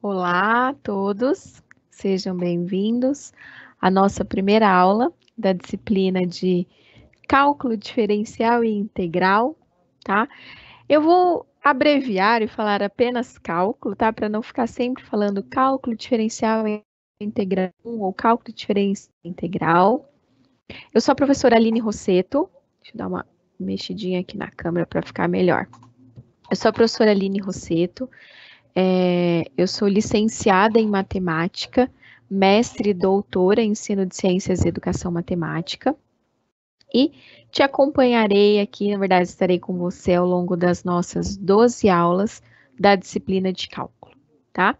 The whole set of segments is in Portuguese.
Olá a todos, sejam bem-vindos à nossa primeira aula da disciplina de Cálculo Diferencial e Integral, tá? Eu vou abreviar e falar apenas cálculo, tá? Para não ficar sempre falando cálculo diferencial e integral ou cálculo diferencial e integral. Eu sou a professora Aline Rosseto, deixa eu dar uma mexidinha aqui na câmera para ficar melhor. Eu sou a professora Aline Rosseto. Eu sou licenciada em matemática, mestre e doutora em ensino de ciências e educação matemática. E te acompanharei aqui, na verdade, estarei com você ao longo das nossas 12 aulas da disciplina de cálculo, tá?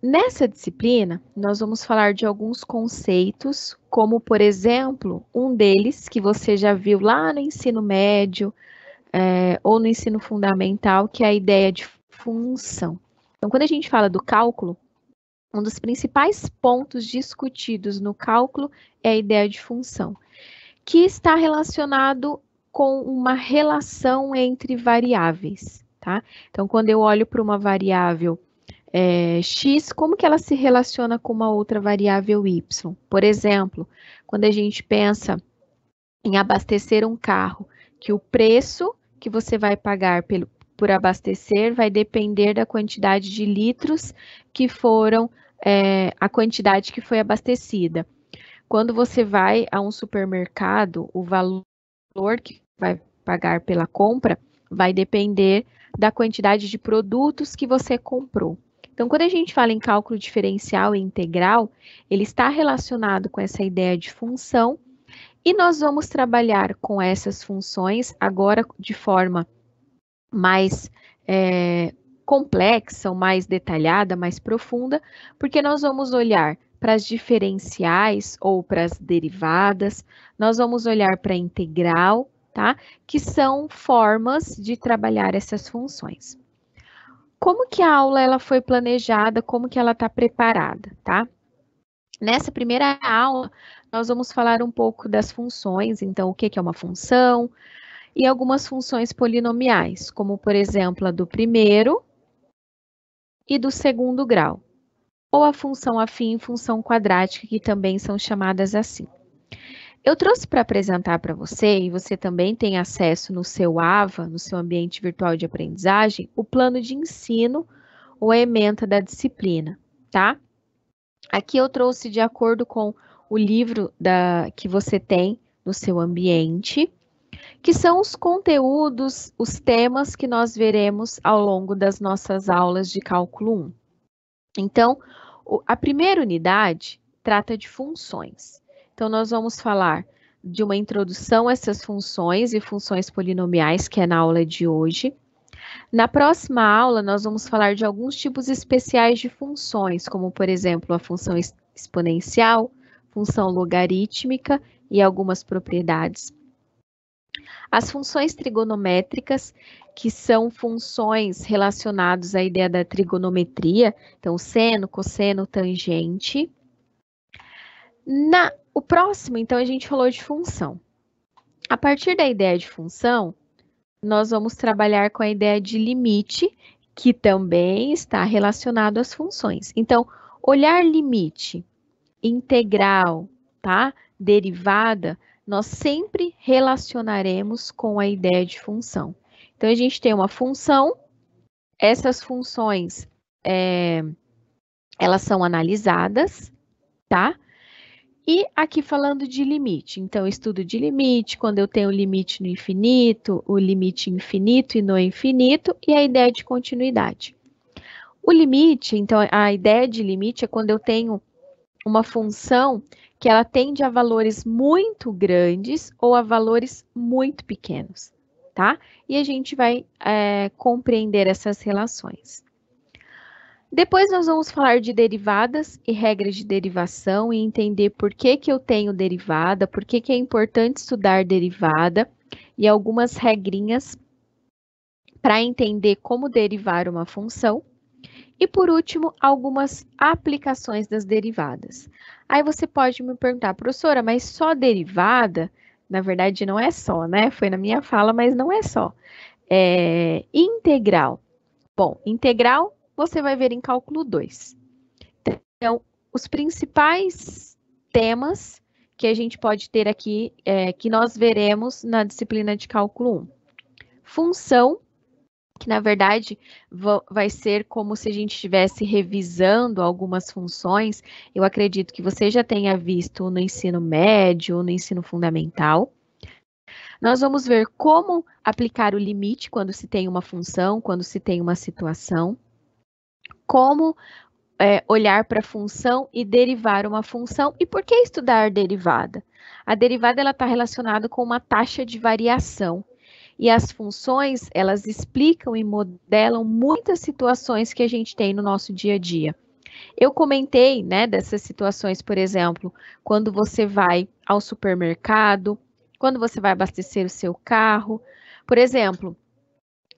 Nessa disciplina, nós vamos falar de alguns conceitos, como, por exemplo, um deles que você já viu lá no ensino médio, ou no ensino fundamental, que é a ideia de função. Então, quando a gente fala do cálculo, um dos principais pontos discutidos no cálculo é a ideia de função, que está relacionado com uma relação entre variáveis, tá? Então, quando eu olho para uma variável x, como que ela se relaciona com uma outra variável y? Por exemplo, quando a gente pensa em abastecer um carro, que o preço que você vai pagar por abastecer vai depender da quantidade de litros que foram, a quantidade que foi abastecida. Quando você vai a um supermercado, o valor que vai pagar pela compra vai depender da quantidade de produtos que você comprou. Então, quando a gente fala em cálculo diferencial e integral, ele está relacionado com essa ideia de função, e nós vamos trabalhar com essas funções agora de forma mais complexa, ou mais detalhada, mais profunda, porque nós vamos olhar para as diferenciais ou para as derivadas, nós vamos olhar para a integral, tá? Que são formas de trabalhar essas funções. Como que a aula ela foi planejada, como que ela está preparada, tá? Nessa primeira aula, nós vamos falar um pouco das funções, então, o que é uma função, e algumas funções polinomiais, como, por exemplo, a do primeiro e do segundo grau, ou a função afim e função quadrática, que também são chamadas assim. Eu trouxe para apresentar para você, e você também tem acesso no seu AVA, no seu ambiente virtual de aprendizagem, o plano de ensino ou a ementa da disciplina, tá? Aqui eu trouxe de acordo com o livro que você tem no seu ambiente, que são os conteúdos, os temas que nós veremos ao longo das nossas aulas de cálculo 1. Então, a primeira unidade trata de funções. Então, nós vamos falar de uma introdução a essas funções e funções polinomiais, que é na aula de hoje. Na próxima aula, nós vamos falar de alguns tipos especiais de funções, como, por exemplo, a função exponencial, função logarítmica e algumas propriedades. As funções trigonométricas, que são funções relacionadas à ideia da trigonometria, então seno, cosseno, tangente. O próximo, então, a gente falou de função. A partir da ideia de função, nós vamos trabalhar com a ideia de limite, que também está relacionado às funções. Então, olhar limite, integral, tá? Derivada, nós sempre relacionaremos com a ideia de função. Então, a gente tem uma função, essas funções, elas são analisadas, tá? E aqui falando de limite, então, estudo de limite, quando eu tenho o limite no infinito, o limite infinito e no infinito, e a ideia de continuidade. O limite, então, a ideia de limite é quando eu tenho uma função que ela tende a valores muito grandes ou a valores muito pequenos, tá? E a gente vai compreender essas relações. Depois nós vamos falar de derivadas e regras de derivação e entender por que eu tenho derivada, por que é importante estudar derivada e algumas regrinhas para entender como derivar uma função. E por último, algumas aplicações das derivadas. Aí você pode me perguntar, professora, mas só derivada? Na verdade, não é só, né? Foi na minha fala, mas não é só. Integral. Bom, integral você vai ver em cálculo 2. Então, os principais temas que a gente pode ter aqui, que nós veremos na disciplina de cálculo 1. Função, que na verdade vai ser como se a gente estivesse revisando algumas funções. Eu acredito que você já tenha visto no ensino médio, no ensino fundamental. Nós vamos ver como aplicar o limite quando se tem uma função, quando se tem uma situação, como olhar para a função e derivar uma função. E por que estudar derivada? A derivada está relacionada com uma taxa de variação. E as funções, elas explicam e modelam muitas situações que a gente tem no nosso dia a dia. Eu comentei, né, dessas situações, por exemplo, quando você vai ao supermercado, quando você vai abastecer o seu carro. Por exemplo,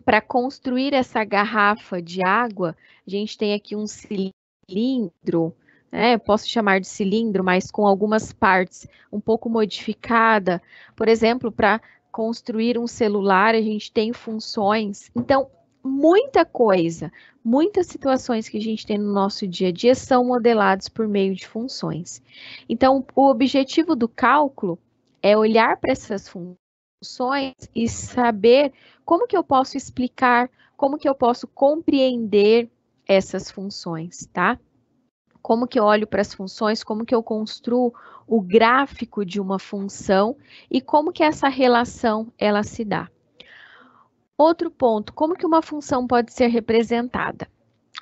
para construir essa garrafa de água, a gente tem aqui um cilindro, né? Posso chamar de cilindro, mas com algumas partes um pouco modificada. Por exemplo, para construir um celular, a gente tem funções. Então, muita coisa, muitas situações que a gente tem no nosso dia a dia são modeladas por meio de funções. Então, o objetivo do cálculo é olhar para essas funções e saber como que eu posso explicar, como que eu posso compreender essas funções, tá? Como que eu olho para as funções, como que eu construo o gráfico de uma função e como que essa relação ela se dá. Outro ponto, como que uma função pode ser representada?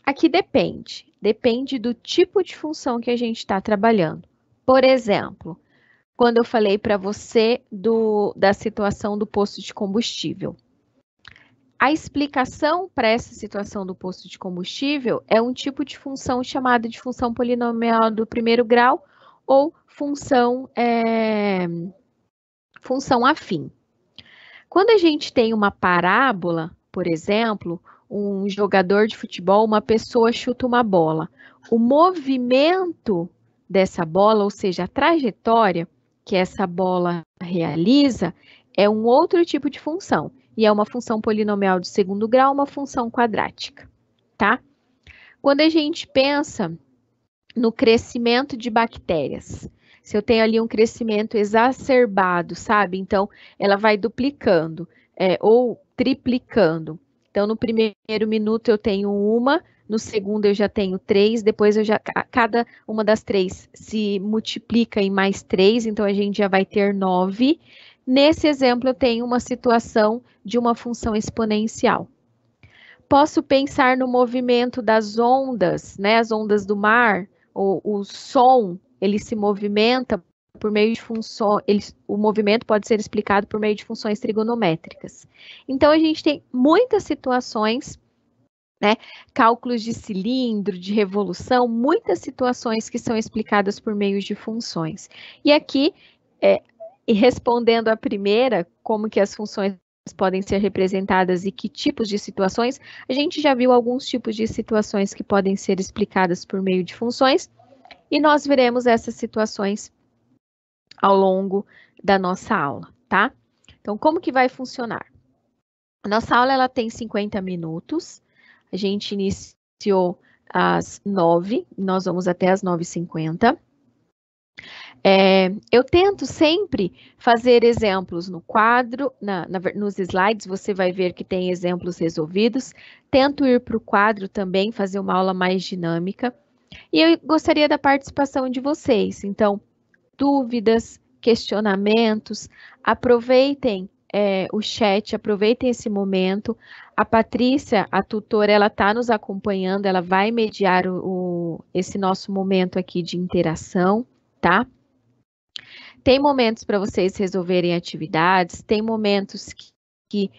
Aqui depende do tipo de função que a gente está trabalhando. Por exemplo, quando eu falei para você da situação do posto de combustível. A explicação para essa situação do posto de combustível é um tipo de função chamada de função polinomial do primeiro grau ou função afim. Quando a gente tem uma parábola, por exemplo, um jogador de futebol, uma pessoa chuta uma bola. O movimento dessa bola, ou seja, a trajetória que essa bola realiza, é um outro tipo de função. E é uma função polinomial de segundo grau, uma função quadrática, tá? Quando a gente pensa no crescimento de bactérias, se eu tenho ali um crescimento exacerbado, sabe? Então, ela vai duplicando ou triplicando. Então, no primeiro minuto eu tenho uma, no segundo eu já tenho 3, depois cada uma das 3 se multiplica em mais 3, então a gente já vai ter 9. Nesse exemplo, eu tenho uma situação de uma função exponencial. Posso pensar no movimento das ondas, né? As ondas do mar, o som, ele se movimenta por meio de funções, o movimento pode ser explicado por meio de funções trigonométricas. Então, a gente tem muitas situações, né? Cálculos de cilindro, de revolução, muitas situações que são explicadas por meio de funções. E aqui, e respondendo à primeira, como que as funções podem ser representadas e que tipos de situações, a gente já viu alguns tipos de situações que podem ser explicadas por meio de funções, e nós veremos essas situações ao longo da nossa aula, tá? Então, como que vai funcionar? A nossa aula, ela tem 50 minutos, a gente iniciou às 9, nós vamos até às 9h50. Eu tento sempre fazer exemplos no quadro, nos slides, você vai ver que tem exemplos resolvidos. Tento ir para o quadro também, fazer uma aula mais dinâmica. E eu gostaria da participação de vocês. Então, dúvidas, questionamentos, aproveitem o chat, aproveitem esse momento. A Patrícia, a tutora, ela está nos acompanhando, ela vai mediar esse nosso momento aqui de interação, tá? Tem momentos para vocês resolverem atividades, tem momentos que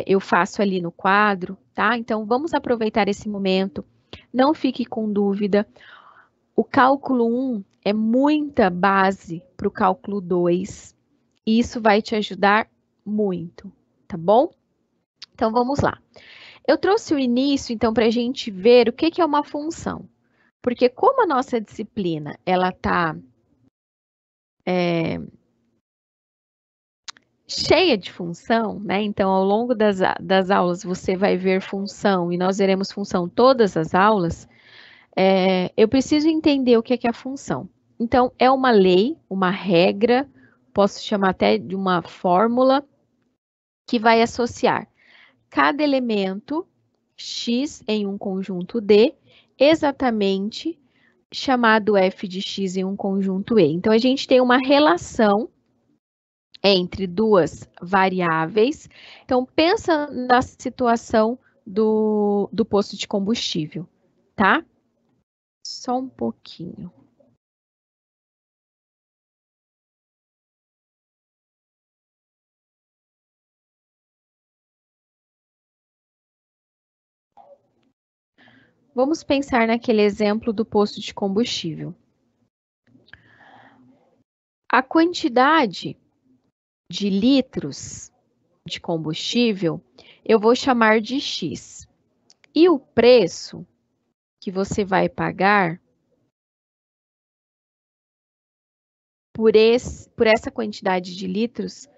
eu faço ali no quadro, tá? Então, vamos aproveitar esse momento, não fique com dúvida. O cálculo 1 é muita base para o cálculo 2, e isso vai te ajudar muito, tá bom? Então, vamos lá. Eu trouxe o início, então, para a gente ver o que é uma função. Porque como a nossa disciplina, ela está cheia de função, né? Então, ao longo das aulas, você vai ver função, e nós veremos função todas as aulas, eu preciso entender o que é a função. Então, é uma lei, uma regra, posso chamar até de uma fórmula, que vai associar cada elemento x em um conjunto D, exatamente chamado f de x em um conjunto E. Então, a gente tem uma relação entre duas variáveis. Então, pensa na situação do posto de combustível, tá? Só um pouquinho. Vamos pensar naquele exemplo do posto de combustível. A quantidade de litros de combustível eu vou chamar de X. E o preço que você vai pagar por essa quantidade de litros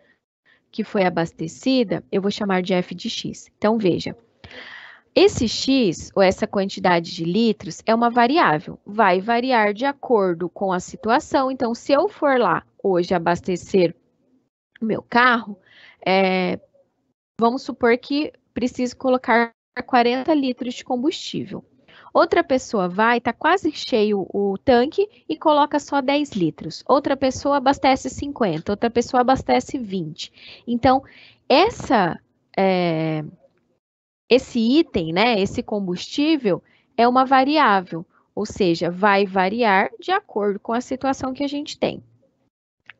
que foi abastecida, eu vou chamar de f de x. Então, veja, esse x, ou essa quantidade de litros, é uma variável. Vai variar de acordo com a situação. Então, se eu for lá hoje abastecer o meu carro, vamos supor que preciso colocar 40 litros de combustível. Outra pessoa vai, está quase cheio o tanque e coloca só 10 litros. Outra pessoa abastece 50, outra pessoa abastece 20. Então, esse item, né, esse combustível, é uma variável, ou seja, vai variar de acordo com a situação que a gente tem.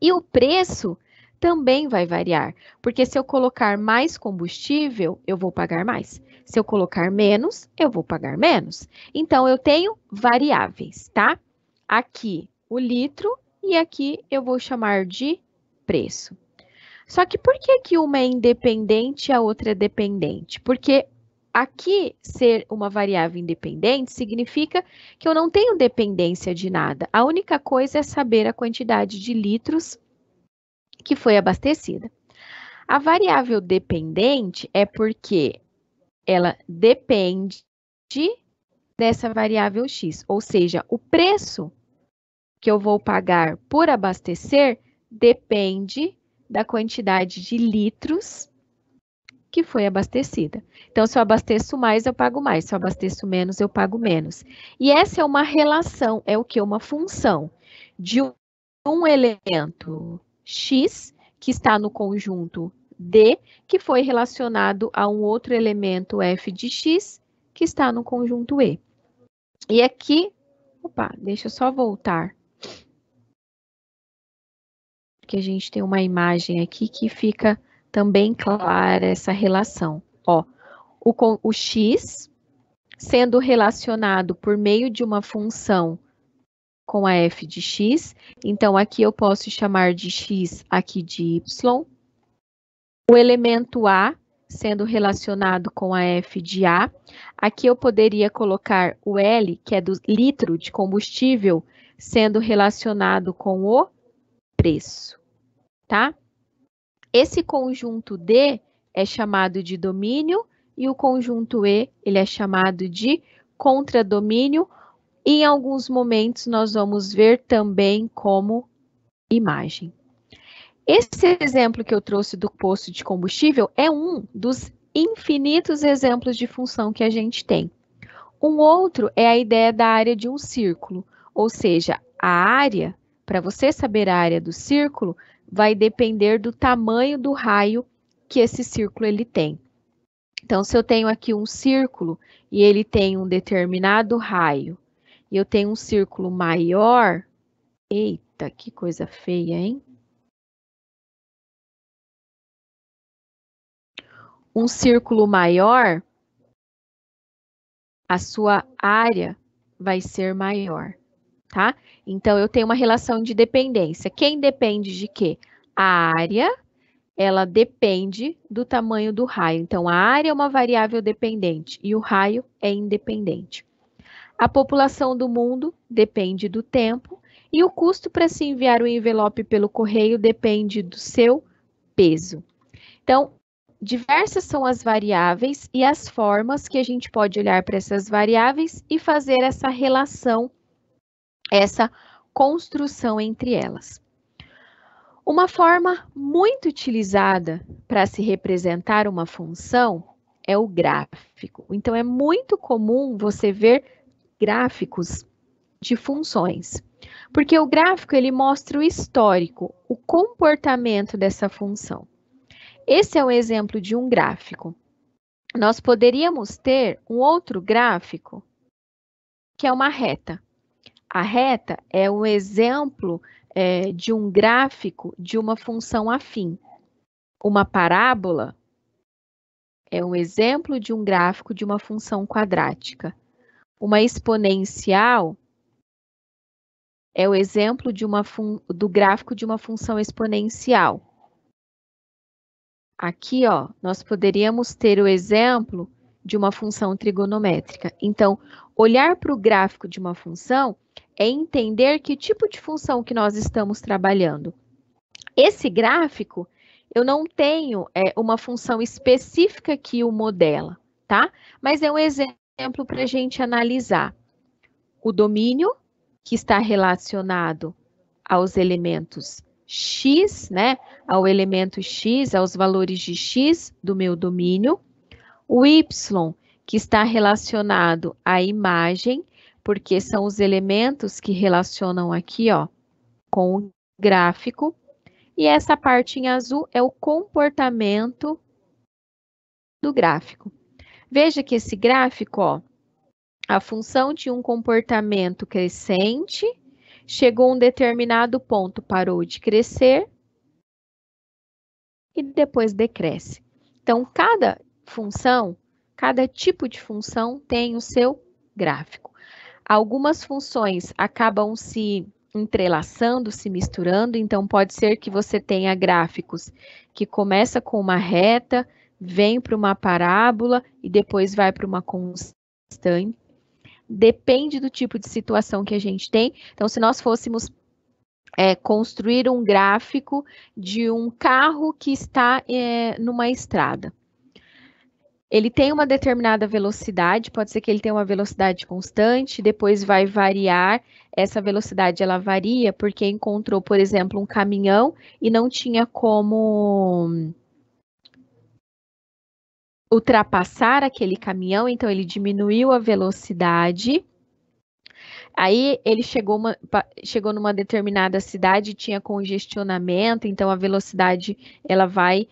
E o preço também vai variar, porque se eu colocar mais combustível, eu vou pagar mais. Se eu colocar menos, eu vou pagar menos. Então, eu tenho variáveis, tá? Aqui o litro e aqui eu vou chamar de preço. Só que por que uma é independente e a outra é dependente? Porque aqui ser uma variável independente significa que eu não tenho dependência de nada. A única coisa é saber a quantidade de litros que foi abastecida. A variável dependente é porque ela depende dessa variável x, ou seja, o preço que eu vou pagar por abastecer depende da quantidade de litros que foi abastecida. Então, se eu abasteço mais, eu pago mais. Se eu abasteço menos, eu pago menos. E essa é uma relação, é o que? Uma função de um elemento x que está no conjunto D, que foi relacionado a um outro elemento f de x, que está no conjunto E. E aqui, deixa eu só voltar. Porque a gente tem uma imagem aqui que fica também clara essa relação. Ó, o x sendo relacionado por meio de uma função com a f de x, então aqui eu posso chamar de x aqui de y. O elemento A sendo relacionado com a f de A. Aqui eu poderia colocar o L, que é do litro de combustível, sendo relacionado com o preço, tá? Esse conjunto D é chamado de domínio e o conjunto E, ele é chamado de contradomínio. E em alguns momentos nós vamos ver também como imagem. Esse exemplo que eu trouxe do posto de combustível é um dos infinitos exemplos de função que a gente tem. Um outro é a ideia da área de um círculo, ou seja, a área, para você saber a área do círculo, vai depender do tamanho do raio que esse círculo ele tem. Então, se eu tenho aqui um círculo e ele tem um determinado raio, e eu tenho um círculo maior, eita, que coisa feia, hein? Um círculo maior, a sua área vai ser maior, tá? Então, eu tenho uma relação de dependência. Quem depende de quê? A área, ela depende do tamanho do raio. Então, a área é uma variável dependente e o raio é independente. A população do mundo depende do tempo e o custo para se enviar o envelope pelo correio depende do seu peso. Então, diversas são as variáveis e as formas que a gente pode olhar para essas variáveis e fazer essa relação, essa construção entre elas. Uma forma muito utilizada para se representar uma função é o gráfico. Então, é muito comum você ver gráficos de funções, porque o gráfico ele mostra o histórico, o comportamento dessa função. Esse é um exemplo de um gráfico. Nós poderíamos ter um outro gráfico, que é uma reta. A reta é um exemplo de um gráfico de uma função afim. Uma parábola é um exemplo de um gráfico de uma função quadrática. Uma exponencial é o exemplo do gráfico de uma função exponencial. Aqui, ó, nós poderíamos ter o exemplo de uma função trigonométrica. Então, olhar para o gráfico de uma função é entender que tipo de função que nós estamos trabalhando. Esse gráfico, eu não tenho uma função específica que o modela, tá? Mas é um exemplo para a gente analisar. O domínio, que está relacionado aos elementos x, né? Ao elemento x, aos valores de x do meu domínio. O y, que está relacionado à imagem, porque são os elementos que relacionam aqui, ó, com o gráfico. E essa parte em azul é o comportamento do gráfico. Veja que esse gráfico, ó, a função de um comportamento crescente, chegou a um determinado ponto, parou de crescer e depois decresce. Então, cada função, cada tipo de função tem o seu gráfico. Algumas funções acabam se entrelaçando, se misturando, então pode ser que você tenha gráficos que começa com uma reta, vem para uma parábola e depois vai para uma constante. Depende do tipo de situação que a gente tem. Então, se nós fôssemos construir um gráfico de um carro que está numa estrada. Ele tem uma determinada velocidade, pode ser que ele tenha uma velocidade constante, depois vai variar. Essa velocidade ela varia porque encontrou, por exemplo, um caminhão e não tinha como ultrapassar aquele caminhão, então ele diminuiu a velocidade. Aí ele chegou numa determinada cidade, tinha congestionamento, então a velocidade ela vai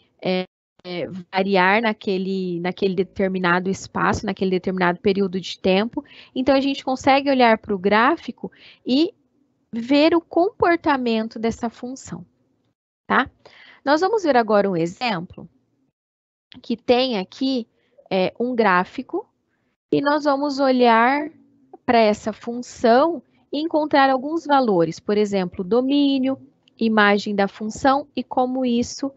variar naquele determinado espaço, naquele determinado período de tempo. Então a gente consegue olhar para o gráfico e ver o comportamento dessa função, tá? Nós vamos ver agora um exemplo que tem aqui um gráfico e nós vamos olhar para essa função e encontrar alguns valores, por exemplo, domínio, imagem da função e como isso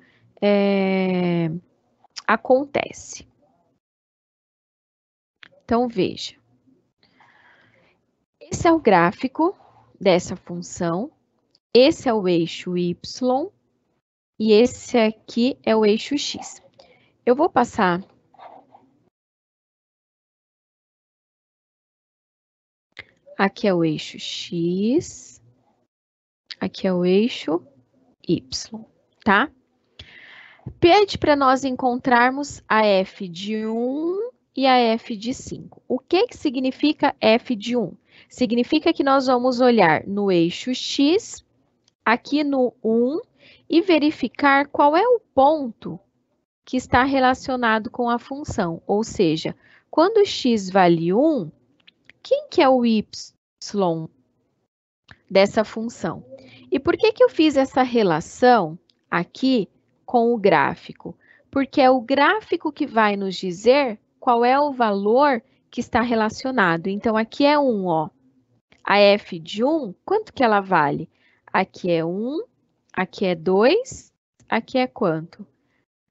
acontece. Então, veja. Esse é o gráfico dessa função, esse é o eixo y e esse aqui é o eixo x. Eu vou passar aqui é o eixo x, aqui é o eixo y, tá? Pede para nós encontrarmos a f de 1 e a f de 5. O que significa f de 1? Significa que nós vamos olhar no eixo x, aqui no 1, e verificar qual é o ponto que está relacionado com a função. Ou seja, quando x vale 1, quem que é o y dessa função? E por que eu fiz essa relação aqui com o gráfico? Porque é o gráfico que vai nos dizer qual é o valor que está relacionado. Então, aqui é 1, ó. A f de 1, quanto que ela vale? Aqui é 1, aqui é 2, aqui é quanto?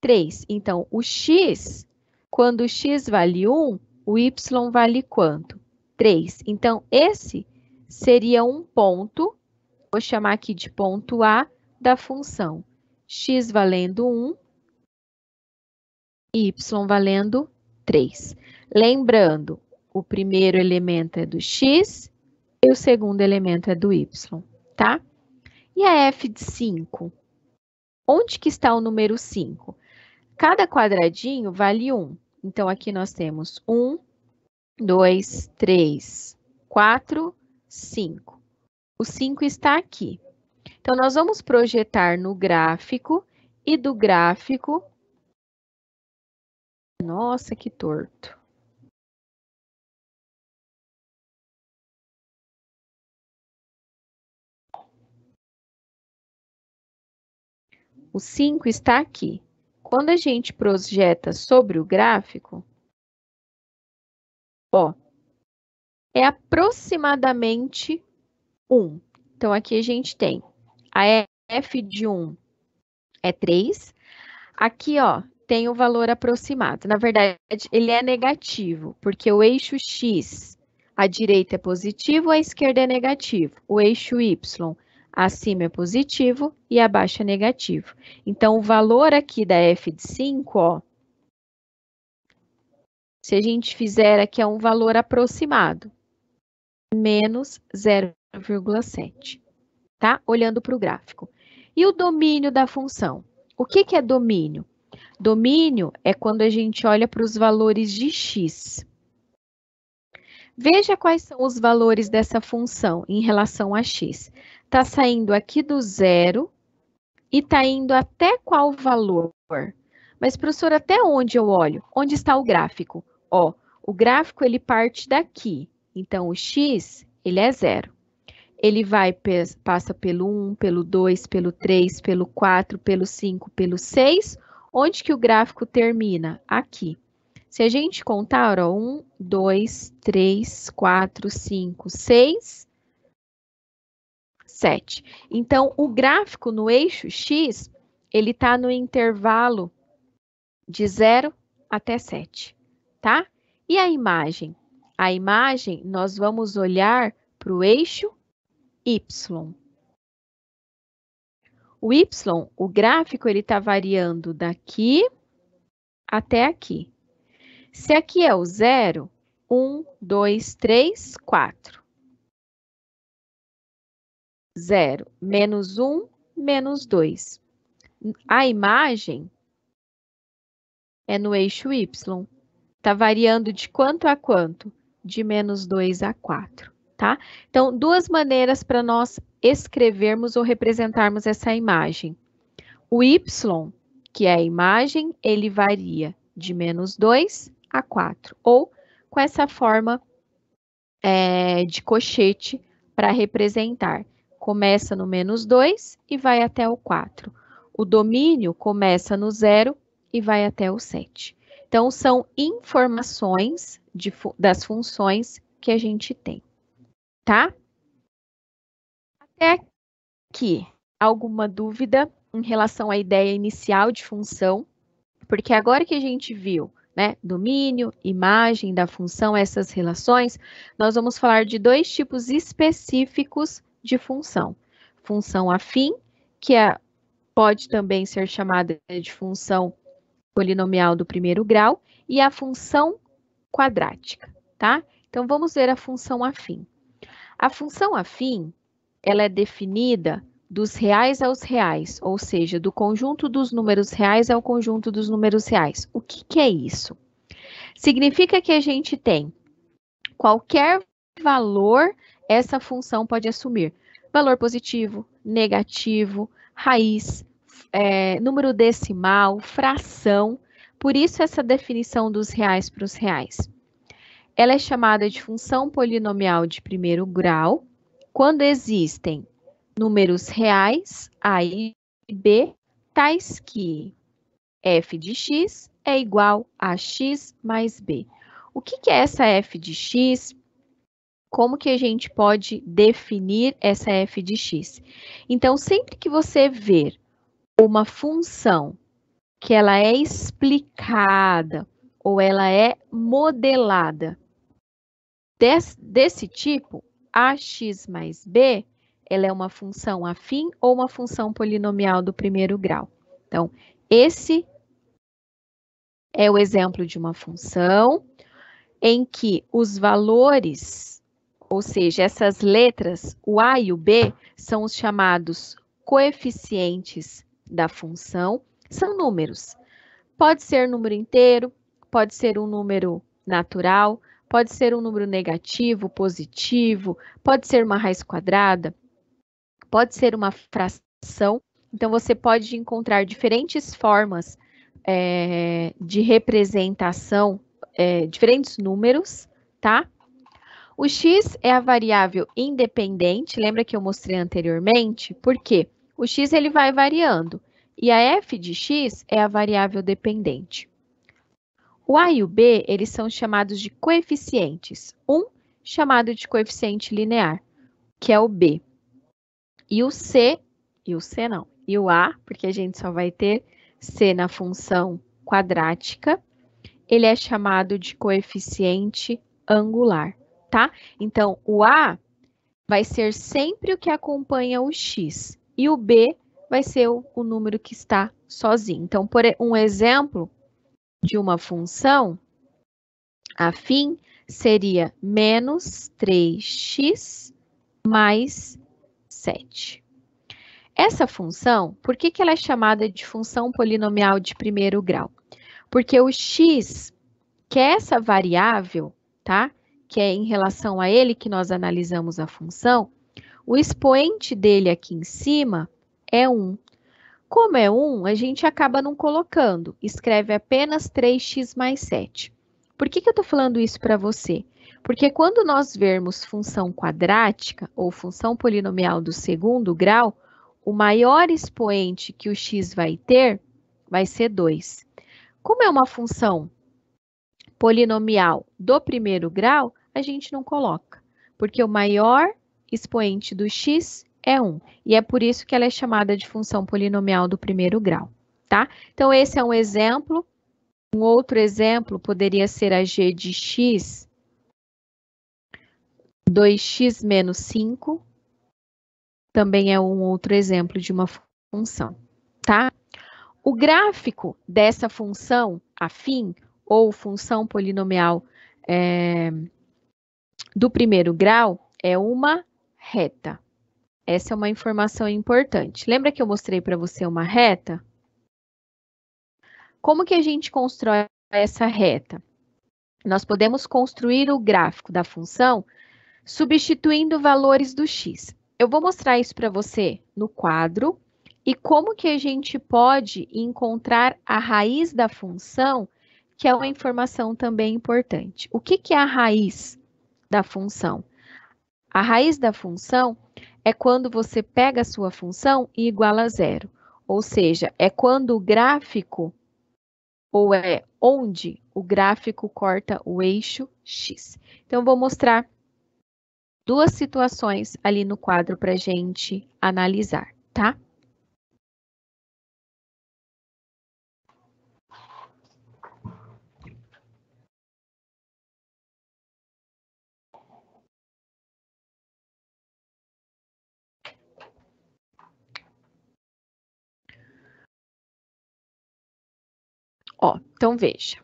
3. Então, o x, quando o x vale 1, o y vale quanto? 3. Então, esse seria um ponto, vou chamar aqui de ponto A, da função. x valendo 1, y valendo 3. Lembrando, o primeiro elemento é do x e o segundo elemento é do y, tá? E a f de 5? Onde que está o número 5? Cada quadradinho vale 1. Então, aqui nós temos 1, 2, 3, 4, 5. O 5 está aqui. Então, nós vamos projetar no gráfico e do gráfico... Nossa, que torto. O 5 está aqui. Quando a gente projeta sobre o gráfico, ó, é aproximadamente 1. Então, aqui a gente tem a f de 1 é 3. Aqui, ó, tem o valor aproximado. Na verdade, ele é negativo, porque o eixo x, à direita é positivo, à esquerda é negativo. O eixo y, acima é positivo e abaixo é negativo. Então, o valor aqui da f de 5, ó, se a gente fizer aqui é um valor aproximado, menos 0,7, tá? Olhando para o gráfico. E o domínio da função? O que que é domínio? Domínio é quando a gente olha para os valores de x. Veja quais são os valores dessa função em relação a x. Está saindo aqui do zero e está indo até qual valor? Mas, professor, até onde eu olho? Onde está o gráfico? Ó, o gráfico ele parte daqui. Então, o x, ele é 0. Ele passa pelo 1, pelo 2, pelo 3, pelo 4, pelo 5, pelo 6. Onde que o gráfico termina? Aqui. Se a gente contar, ó, 1, 2, 3, 4, 5, 6, 7. Então, o gráfico no eixo x, ele está no intervalo de 0 até 7, tá? E a imagem? A imagem, nós vamos olhar para o eixo y. O y, o gráfico, ele está variando daqui até aqui. Se aqui é o 0, 1, 2, 3, 4. 0, menos 1, menos 2. A imagem é no eixo y. Está variando de quanto a quanto? De menos 2 a 4, tá? Então, duas maneiras para nós escrevermos ou representarmos essa imagem. O y, que é a imagem, ele varia de menos 2 a 4, ou com essa forma de cochete para representar. Começa no menos 2 e vai até o 4. O domínio começa no 0 e vai até o 7. Então, são informações das funções que a gente tem, tá? Até aqui, alguma dúvida em relação à ideia inicial de função? Porque agora que a gente viu, né, domínio, imagem da função, essas relações, nós vamos falar de dois tipos específicos de função. Função afim, que pode também ser chamada de função polinomial do primeiro grau, e a função quadrática, tá? Então, vamos ver a função afim. A função afim, ela é definida dos reais aos reais, ou seja, do conjunto dos números reais ao conjunto dos números reais. O que é isso? Significa que a gente tem qualquer valor, essa função pode assumir. Valor positivo, negativo, raiz, número decimal, fração. Por isso, essa definição dos reais para os reais. Ela é chamada de função polinomial de primeiro grau quando existem números reais, A e B, tais que f de x é igual a x mais b. O que é essa f de x? Como que a gente pode definir essa f de x? Então, sempre que você ver uma função que ela é explicada ou ela é modelada desse tipo, ax mais b, ela é uma função afim ou uma função polinomial do primeiro grau. Então, esse é o exemplo de uma função em que os valores, ou seja, essas letras, o A e o B, são os chamados coeficientes da função, são números. Pode ser número inteiro, pode ser um número natural, pode ser um número negativo, positivo, pode ser uma raiz quadrada, pode ser uma fração. Então, você pode encontrar diferentes formas de representação, diferentes números, tá? O x é a variável independente, lembra que eu mostrei anteriormente? Por quê? O x ele vai variando, e a f de x é a variável dependente. O a e o b, eles são chamados de coeficientes. Um chamado de coeficiente linear, que é o b. E o C não, e o A, porque a gente só vai ter C na função quadrática, ele é chamado de coeficiente angular, tá? Então, o A vai ser sempre o que acompanha o X, e o B vai ser o número que está sozinho. Então, por um exemplo de uma função afim seria menos 3x mais 7. Essa função, por que ela é chamada de função polinomial de primeiro grau? Porque o x, que é essa variável, tá? Que é em relação a ele que nós analisamos a função, o expoente dele aqui em cima é 1. Como é 1, a gente acaba não colocando, escreve apenas 3x mais 7. Por que eu estou falando isso para você? Porque quando nós vermos função quadrática ou função polinomial do segundo grau, o maior expoente que o x vai ter vai ser 2. Como é uma função polinomial do primeiro grau, a gente não coloca, porque o maior expoente do x é 1. E é por isso que ela é chamada de função polinomial do primeiro grau, tá? Então, esse é um exemplo. Um outro exemplo poderia ser a g de x, 2x menos 5. Também é um outro exemplo de uma função, tá? O gráfico dessa função afim, ou função polinomial do primeiro grau, é uma reta. Essa é uma informação importante. Lembra que eu mostrei para você uma reta? Como que a gente constrói essa reta? Nós podemos construir o gráfico da função substituindo valores do x. Eu vou mostrar isso para você no quadro e como que a gente pode encontrar a raiz da função, que é uma informação também importante. O que é a raiz da função? A raiz da função é quando você pega a sua função e iguala a zero. Ou seja, é quando o gráfico, ou é onde o gráfico corta o eixo x. Então, eu vou mostrar duas situações ali no quadro para a gente analisar, tá? Ó, então veja.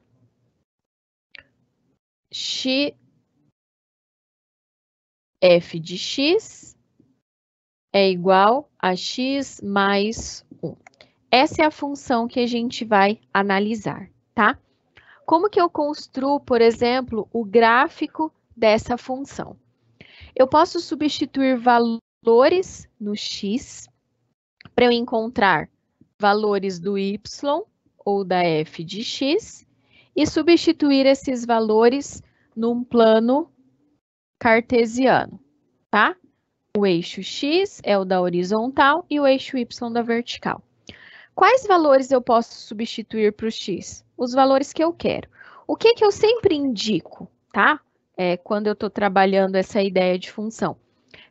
F de x é igual a x mais 1. Essa é a função que a gente vai analisar, tá? Como que eu construo, por exemplo, o gráfico dessa função? Eu posso substituir valores no x para eu encontrar valores do y ou da f de x e substituir esses valores num plano cartesiano, tá? O eixo x é o da horizontal e o eixo y da vertical. Quais valores eu posso substituir para o x? Os valores que eu quero. O que eu sempre indico, tá? Quando eu estou trabalhando essa ideia de função.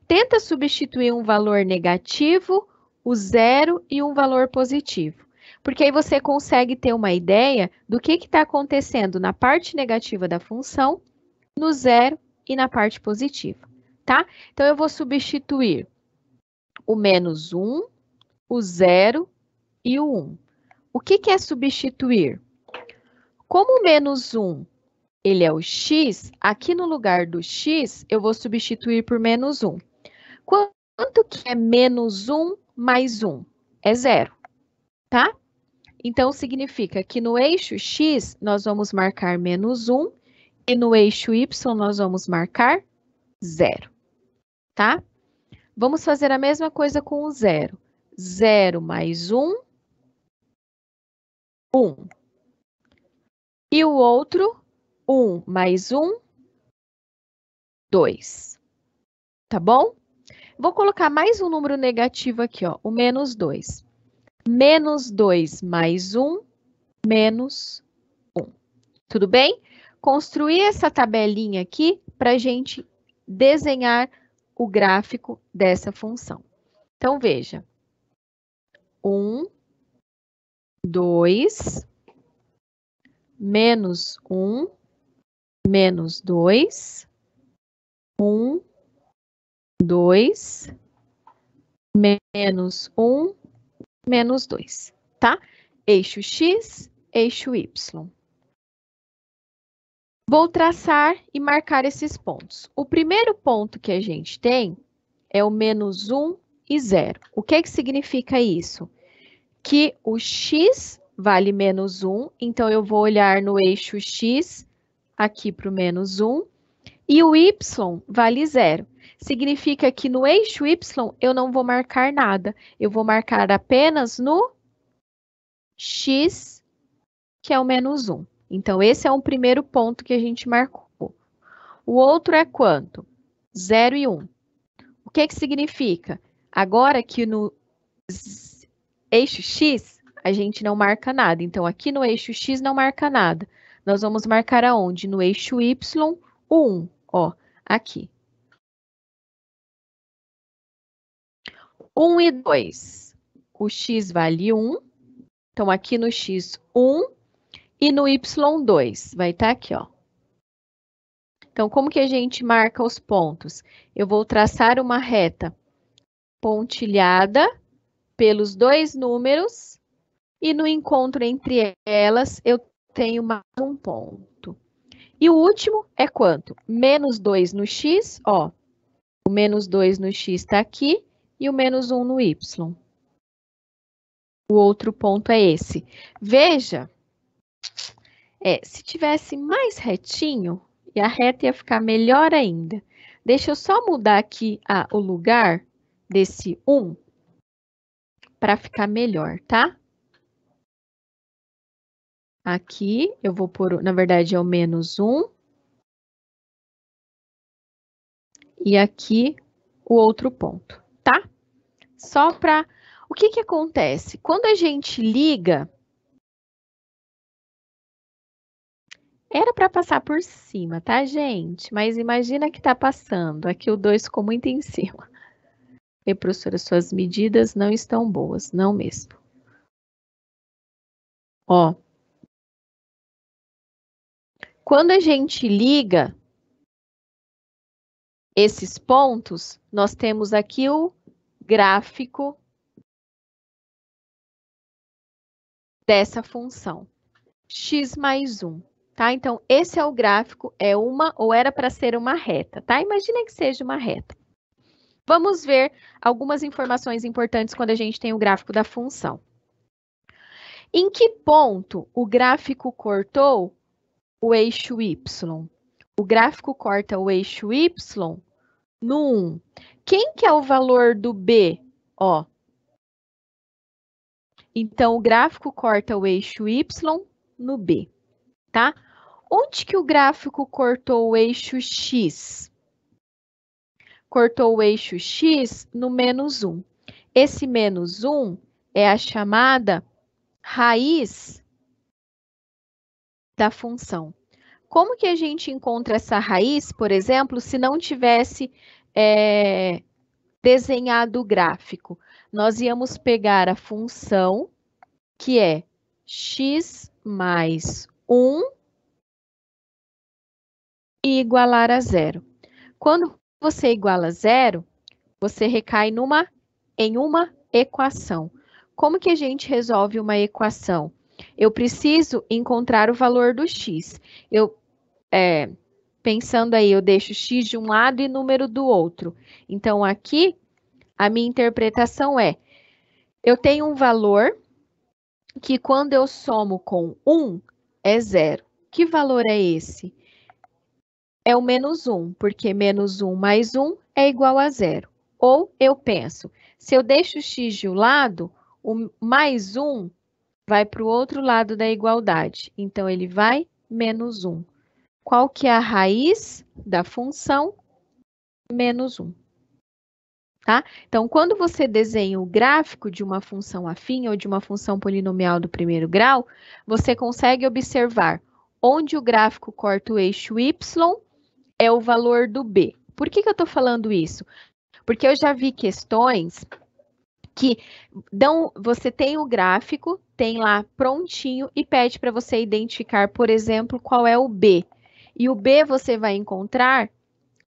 Tenta substituir um valor negativo, o zero e um valor positivo. Porque aí você consegue ter uma ideia do que está acontecendo na parte negativa da função, no zero e na parte positiva, tá? Então, eu vou substituir o menos 1, o 0 e o 1. o que é substituir? Como o menos 1 ele é o x, aqui no lugar do x, eu vou substituir por menos 1. Quanto que é menos 1 mais 1? É 0, tá? Então, significa que no eixo x, nós vamos marcar menos 1, e no eixo y, nós vamos marcar 0, tá? Vamos fazer a mesma coisa com o 0. 0 mais 1, 1. E o outro, 1 mais 1, 2. Tá bom? Vou colocar mais um número negativo aqui, ó, o menos 2. Menos 2 mais 1, menos 1. Tudo bem? Construir essa tabelinha aqui para a gente desenhar o gráfico dessa função. Então, veja. 1, 2, menos 1, menos 2, 1, 2, menos 1, menos 2, tá? Eixo x, eixo y. Vou traçar e marcar esses pontos. O primeiro ponto que a gente tem é o menos 1 e 0. O que significa isso? Que o x vale menos 1, então eu vou olhar no eixo x, aqui para o menos 1, e o y vale 0. Significa que no eixo y eu não vou marcar nada, eu vou marcar apenas no x, que é o menos 1. Então, esse é o primeiro ponto que a gente marcou. O outro é quanto? 0 e 1. O que significa? Agora que no eixo x, a gente não marca nada. Então, aqui no eixo x não marca nada. Nós vamos marcar aonde? No eixo y, o 1. Ó, aqui. 1 e 2. O x vale 1. Então, aqui no x, 1. E no y, 2. Vai estar aqui, ó. Então, como que a gente marca os pontos? Eu vou traçar uma reta pontilhada pelos dois números e no encontro entre elas eu tenho mais um ponto. E o último é quanto? Menos 2 no x, ó. O menos 2 no x está aqui e o menos 1 no y. O outro ponto é esse. Veja, se tivesse mais retinho, e a reta ia ficar melhor ainda. Deixa eu só mudar aqui o lugar desse 1 para ficar melhor, tá? Aqui eu vou pôr, na verdade, é o menos 1. E aqui o outro ponto, tá? Só para... O que acontece? Quando a gente liga... Era para passar por cima, tá, gente? Mas imagina que tá passando. Aqui o 2 ficou muito em cima. E, professora, suas medidas não estão boas. Não mesmo. Ó. Quando a gente liga esses pontos, nós temos aqui o gráfico dessa função. X mais 1. Tá? Então, esse é o gráfico, é uma ou era para ser uma reta, tá? Imagina que seja uma reta. Vamos ver algumas informações importantes quando a gente tem o gráfico da função. Em que ponto o gráfico cortou o eixo y? O gráfico corta o eixo y no 1. Quem que é o valor do b? Ó. Então, o gráfico corta o eixo y no b, tá? Onde que o gráfico cortou o eixo x? Cortou o eixo x no menos 1. Esse menos 1 é a chamada raiz da função. Como que a gente encontra essa raiz, por exemplo, se não tivesse desenhado o gráfico? Nós íamos pegar a função, que é x mais 1, e igualar a 0. Quando você iguala a 0, você recai em uma equação. como que a gente resolve uma equação? Eu preciso encontrar o valor do x. Pensando aí, eu deixo x de um lado e número do outro. Então, aqui, a minha interpretação é, eu tenho um valor que quando eu somo com 1, é 0. Que valor é esse? É o menos 1, porque menos 1 mais 1 é igual a 0. Ou eu penso, se eu deixo o x de um lado, o mais 1 vai para o outro lado da igualdade. Então, ele vai menos 1. Qual que é a raiz da função? Menos 1. Tá? Então, quando você desenha o gráfico de uma função afim ou de uma função polinomial do primeiro grau, você consegue observar onde o gráfico corta o eixo y é o valor do b. Por que eu estou falando isso? Porque eu já vi questões que você tem o gráfico, tem lá prontinho e pede para você identificar, por exemplo, qual é o b. E o b você vai encontrar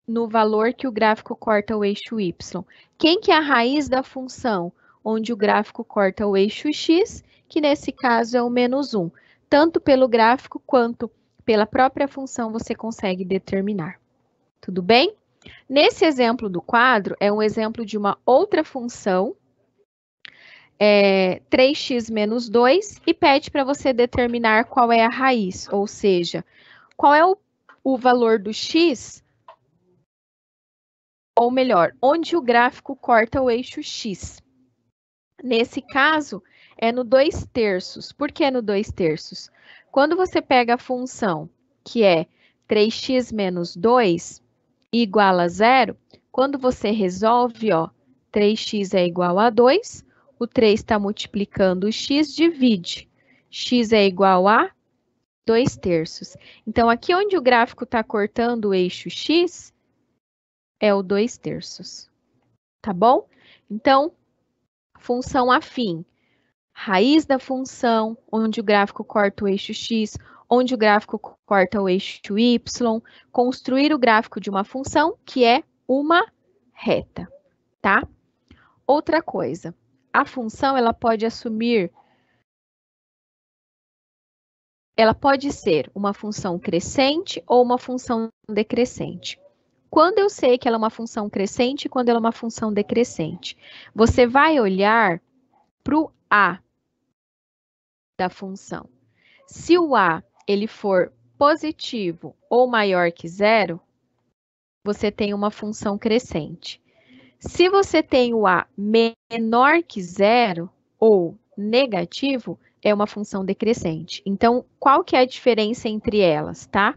no valor que o gráfico corta o eixo y. Quem que é a raiz da função onde o gráfico corta o eixo x, que nesse caso é o menos 1. Tanto pelo gráfico quanto pela própria função você consegue determinar. Tudo bem? Nesse exemplo do quadro, é um exemplo de uma outra função, 3x menos 2, e pede para você determinar qual é a raiz, ou seja, qual é o valor do x, ou melhor, onde o gráfico corta o eixo x. Nesse caso, é no 2/3. Por que no 2/3? Quando você pega a função, que é 3x menos 2, igual a 0, quando você resolve, ó, 3x é igual a 2, o 3 está multiplicando o x, divide. X é igual a 2/3. Então, aqui onde o gráfico está cortando o eixo x, é o 2/3. Tá bom? Então, função afim. Raiz da função, onde o gráfico corta o eixo x, onde o gráfico corta o eixo y, construir o gráfico de uma função que é uma reta, tá? Outra coisa, a função ela pode ser uma função crescente ou uma função decrescente. Quando eu sei que ela é uma função crescente e quando ela é uma função decrescente, você vai olhar para o a da função. Se o a ele for positivo ou maior que 0, você tem uma função crescente. Se você tem o a menor que 0 ou negativo, é uma função decrescente. Então, qual que é a diferença entre elas, tá?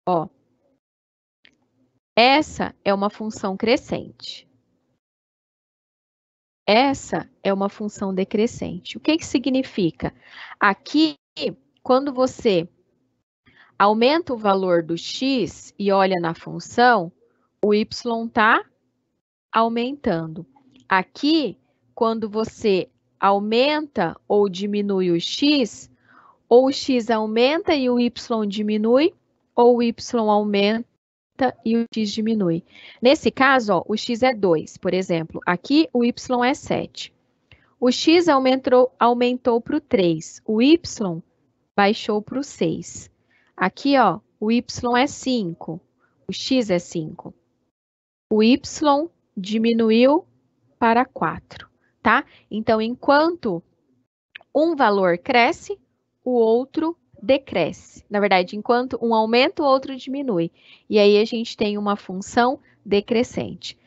Ó, essa é uma função crescente. Essa é uma função decrescente. O que que significa? Aqui, quando você aumenta o valor do x e olha na função, o y está aumentando. Aqui, quando você aumenta ou diminui o x, ou o x aumenta e o y diminui, ou o y aumenta e o x diminui. Nesse caso, ó, o x é 2, por exemplo. Aqui, o y é 7. O x aumentou para o 3. O y baixou para o 6. Aqui, ó, o y é 5. O x é 5. O y diminuiu para 4, tá? Então, enquanto um valor cresce, o outro decresce. Na verdade, enquanto um aumenta, o outro diminui. E aí a gente tem uma função decrescente.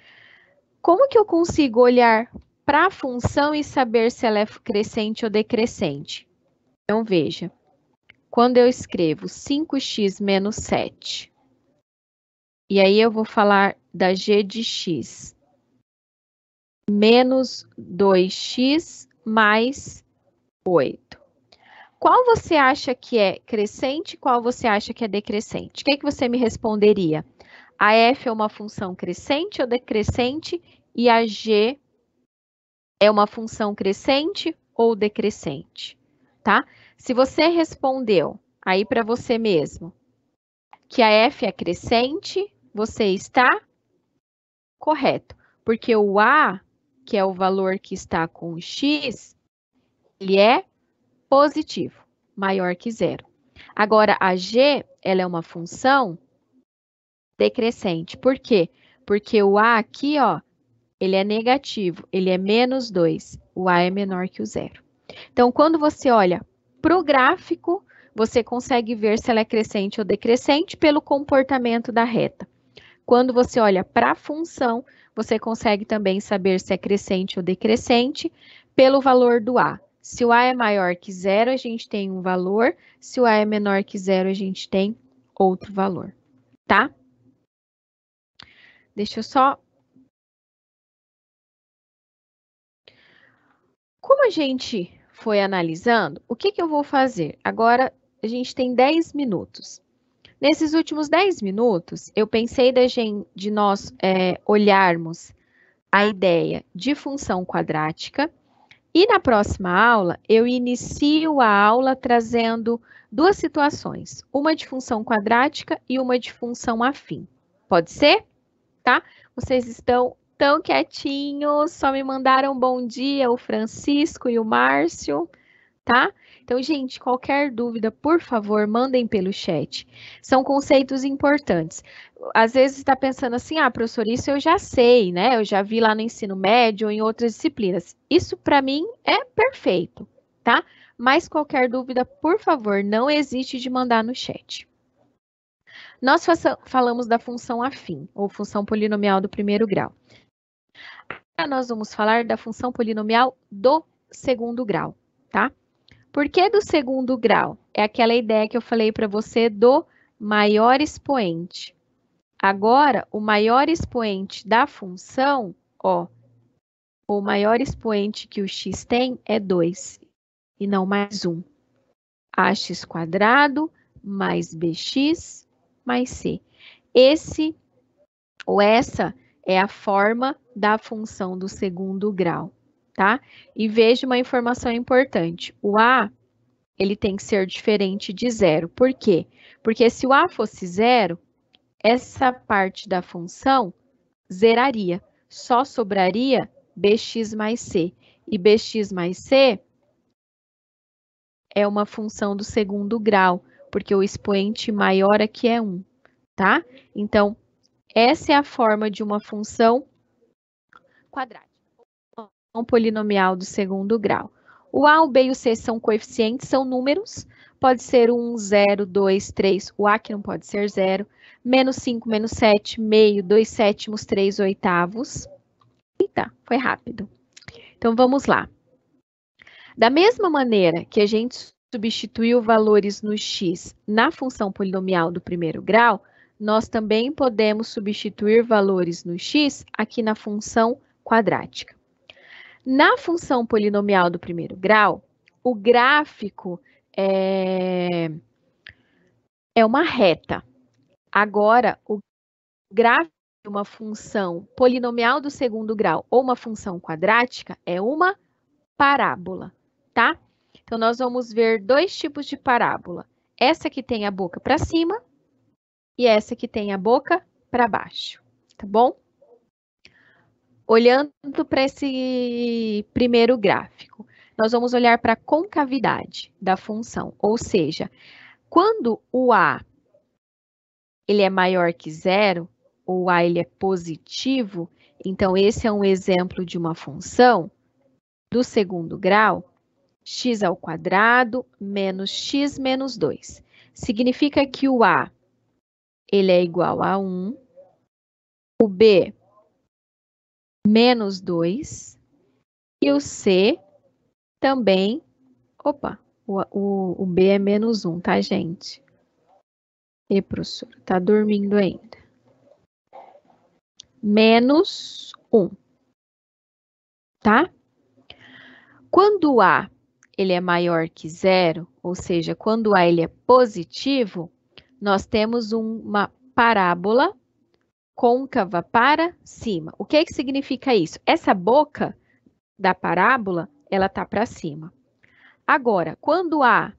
Como que eu consigo olhar para a função e saber se ela é crescente ou decrescente? Então, veja. Quando eu escrevo 5x menos 7, e aí eu vou falar da g de x, menos 2x mais 8. Qual você acha que é crescente e qual você acha que é decrescente? O que você me responderia? A f é uma função crescente ou decrescente e a g é uma função crescente ou decrescente, tá? Se você respondeu aí para você mesmo que a f é crescente, você está correto, porque o a, que é o valor que está com o x, ele é positivo, maior que zero. Agora, a g, ela é uma função decrescente. Por quê? Porque o a aqui, ó, ele é negativo, ele é menos 2. O a é menor que o zero. Então, quando você olha para o gráfico, você consegue ver se ela é crescente ou decrescente pelo comportamento da reta. Quando você olha para a função, você consegue também saber se é crescente ou decrescente pelo valor do a. Se o a é maior que zero, a gente tem um valor. Se o a é menor que zero, a gente tem outro valor, tá? Deixa eu só... Como a gente foi analisando, o que eu vou fazer? Agora, a gente tem 10 minutos. Nesses últimos 10 minutos, eu pensei de nós olharmos a ideia de função quadrática. E na próxima aula, eu inicio a aula trazendo duas situações, uma de função quadrática e uma de função afim. Pode ser? Tá? Vocês estão tão quietinhos, só me mandaram bom dia o Francisco e o Márcio, tá? Então, gente, qualquer dúvida, por favor, mandem pelo chat. São conceitos importantes. Às vezes está pensando assim, ah, professor, isso eu já sei, né? Eu já vi lá no ensino médio ou em outras disciplinas. Isso, para mim, é perfeito, tá? Mas qualquer dúvida, por favor, não hesite de mandar no chat. Nós falamos da função afim, ou função polinomial do primeiro grau. Agora nós vamos falar da função polinomial do segundo grau, tá? Por que do segundo grau? É aquela ideia que eu falei para você do maior expoente. Agora, o maior expoente da função, ó, o maior expoente que o x tem é 2, e não mais 1. Ax quadrado mais bx mais c. Esse ou essa é a forma da função do segundo grau, tá? E veja uma informação importante. O a, ele tem que ser diferente de zero. Por quê? Porque se o a fosse zero, essa parte da função zeraria. Só sobraria bx mais c. E bx mais c é uma função do segundo grau, porque o expoente maior aqui é 1, tá? Então, essa é a forma de uma função quadrática, um polinomial do segundo grau. O a, o b e o c são coeficientes, são números. Pode ser 1, 0, 2, 3. O a que não pode ser 0. Menos 5, menos 7, meio, 2 sétimos, 3 oitavos. Eita, foi rápido. Então, vamos lá. Da mesma maneira que a gente substituiu valores no x na função polinomial do primeiro grau, nós também podemos substituir valores no x aqui na função quadrática. Na função polinomial do primeiro grau, o gráfico é uma reta. Agora, o gráfico de uma função polinomial do segundo grau ou uma função quadrática é uma parábola, tá? Então, nós vamos ver dois tipos de parábola. Essa que tem a boca para cima e essa que tem a boca para baixo, tá bom? Olhando para esse primeiro gráfico, nós vamos olhar para a concavidade da função, ou seja, quando o a ele é maior que zero, ou o a ele é positivo, então esse é um exemplo de uma função do segundo grau, x ao quadrado menos x menos 2. Significa que o a ele é igual a 1, o b menos 2 e o c também, opa, o b é menos 1, tá, gente? E, professor, tá dormindo ainda. Menos 1, tá? Quando o a ele é maior que zero, ou seja, quando o a ele é positivo, nós temos uma parábola côncava para cima. O que significa isso? Essa boca da parábola, ela tá para cima. Agora, quando a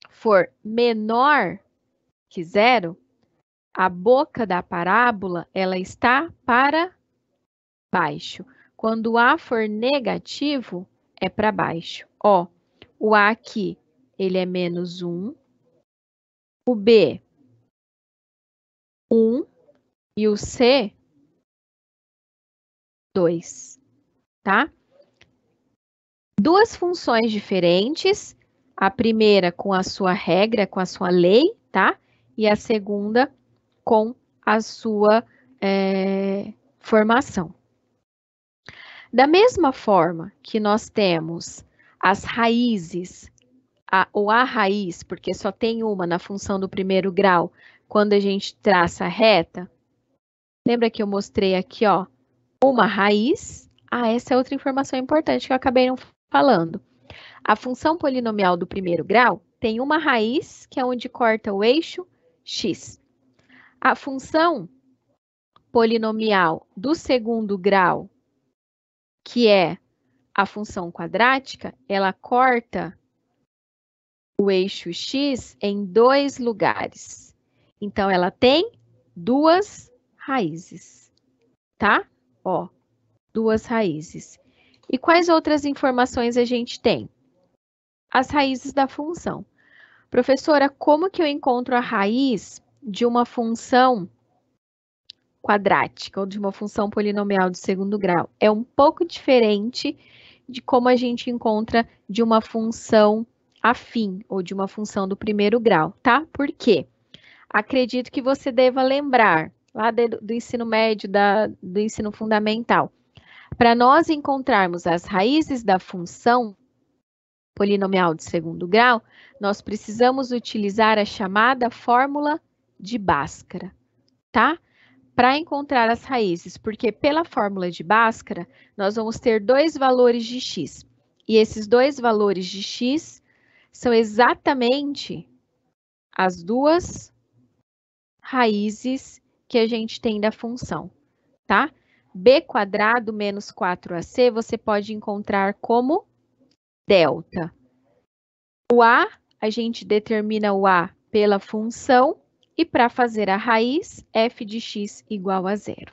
for menor que zero, a boca da parábola, ela está para baixo. Quando a for negativo, é para baixo. Ó, o A aqui, ele é menos 1. O B, 1. E o C, 2, tá? Duas funções diferentes, a primeira com a sua regra, com a sua lei, tá? E a segunda com a sua formação. Da mesma forma que nós temos as raízes, ou a raiz, porque só tem uma na função do primeiro grau, quando a gente traça a reta, lembra que eu mostrei aqui, ó, uma raiz. Ah, essa é outra informação importante que eu acabei não falando. A função polinomial do primeiro grau tem uma raiz, que é onde corta o eixo x. A função polinomial do segundo grau, que é a função quadrática, ela corta o eixo x em 2 lugares. Então, ela tem 2 raízes, tá? Ó, 2 raízes. E quais outras informações a gente tem? As raízes da função. Professora, como que eu encontro a raiz de uma função quadrática ou de uma função polinomial de segundo grau? É um pouco diferente de como a gente encontra de uma função afim ou de uma função do primeiro grau, tá? Por quê? Acredito que você deva lembrar lá do ensino médio, do ensino fundamental. Para nós encontrarmos as raízes da função polinomial de segundo grau, nós precisamos utilizar a chamada fórmula de Bhaskara, tá? Para encontrar as raízes, porque pela fórmula de Bhaskara, nós vamos ter 2 valores de x. E esses 2 valores de x são exatamente as 2 raízes que a gente tem da função, tá? b² menos 4ac você pode encontrar como delta. O a gente determina o a pela função e para fazer a raiz, f de x igual a 0.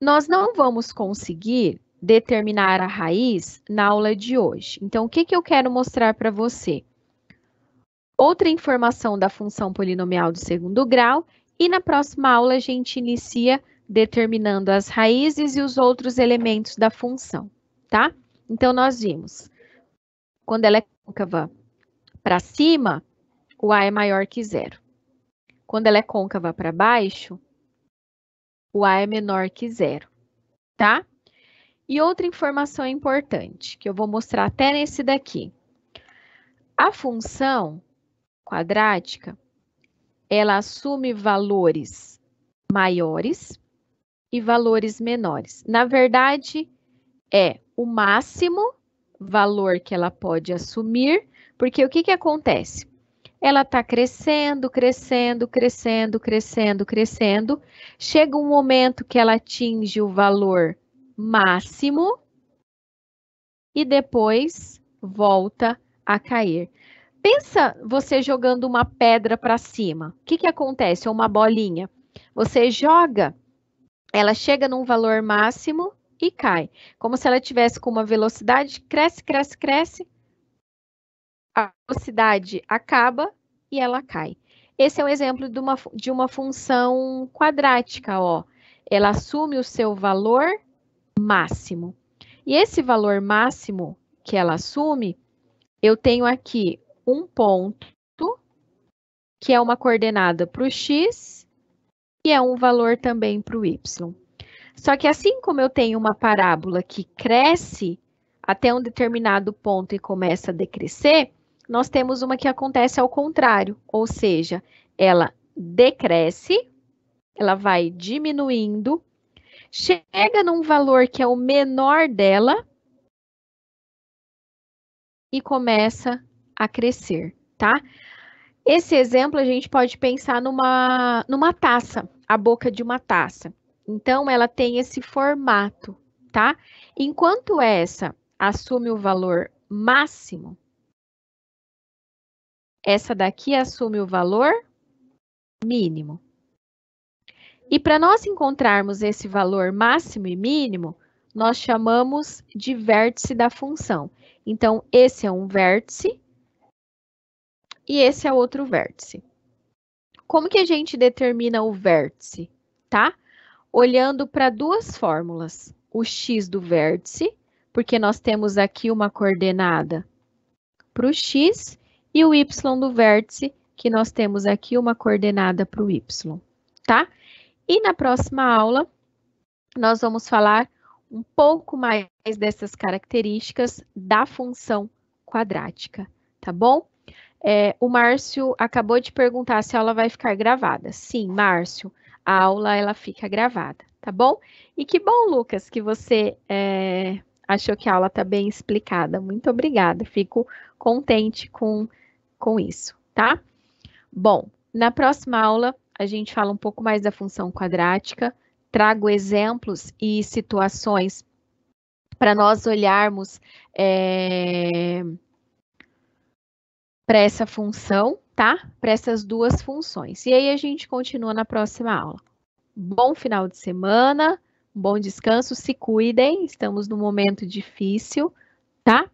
Nós não vamos conseguir determinar a raiz na aula de hoje. Então, o que eu quero mostrar para você? Outra informação da função polinomial do segundo grau e na próxima aula a gente inicia determinando as raízes e os outros elementos da função, tá? Então, nós vimos, quando ela é côncava para cima, o a é maior que 0. Quando ela é côncava para baixo, o a é menor que 0, tá? E outra informação importante, que eu vou mostrar até nesse daqui. A função quadrática, ela assume valores maiores e valores menores. Na verdade, é o máximo valor que ela pode assumir, porque o que acontece? Ela está crescendo, crescendo, crescendo, crescendo, crescendo. Chega um momento que ela atinge o valor máximo e depois volta a cair. Pensa você jogando uma pedra para cima. O que acontece? Ou uma bolinha. Você joga, ela chega num valor máximo e cai. Como se ela tivesse com uma velocidade, cresce, cresce, cresce. A velocidade acaba e ela cai. Esse é um exemplo de uma função quadrática, ó. Ela assume o seu valor máximo. E esse valor máximo que ela assume, eu tenho aqui um ponto, que é uma coordenada para o x, e é um valor também para o y. Só que assim como eu tenho uma parábola que cresce até um determinado ponto e começa a decrescer, nós temos uma que acontece ao contrário, ou seja, ela decresce, ela vai diminuindo, chega num valor que é o menor dela e começa a crescer, tá? Esse exemplo a gente pode pensar numa taça, a boca de uma taça. Então, ela tem esse formato, tá? Enquanto essa assume o valor máximo, essa daqui assume o valor mínimo. E para nós encontrarmos esse valor máximo e mínimo, nós chamamos de vértice da função. Então, esse é um vértice e esse é outro vértice. Como que a gente determina o vértice, tá? Olhando para duas fórmulas. O x do vértice, porque nós temos aqui uma coordenada para o x, e o y do vértice, que nós temos aqui uma coordenada para o y, tá? E na próxima aula, nós vamos falar um pouco mais dessas características da função quadrática, tá bom? O Márcio acabou de perguntar se a aula vai ficar gravada. Sim, Márcio, a aula ela fica gravada, tá bom? E que bom, Lucas, que você achou que a aula está bem explicada. Muito obrigada, fico contente com isso, tá? Bom, na próxima aula a gente fala um pouco mais da função quadrática, trago exemplos e situações para nós olharmos para essa função, tá? Para essas duas funções. E aí a gente continua na próxima aula. Bom final de semana, bom descanso, se cuidem, estamos num momento difícil, tá?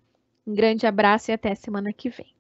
Um grande abraço e até semana que vem.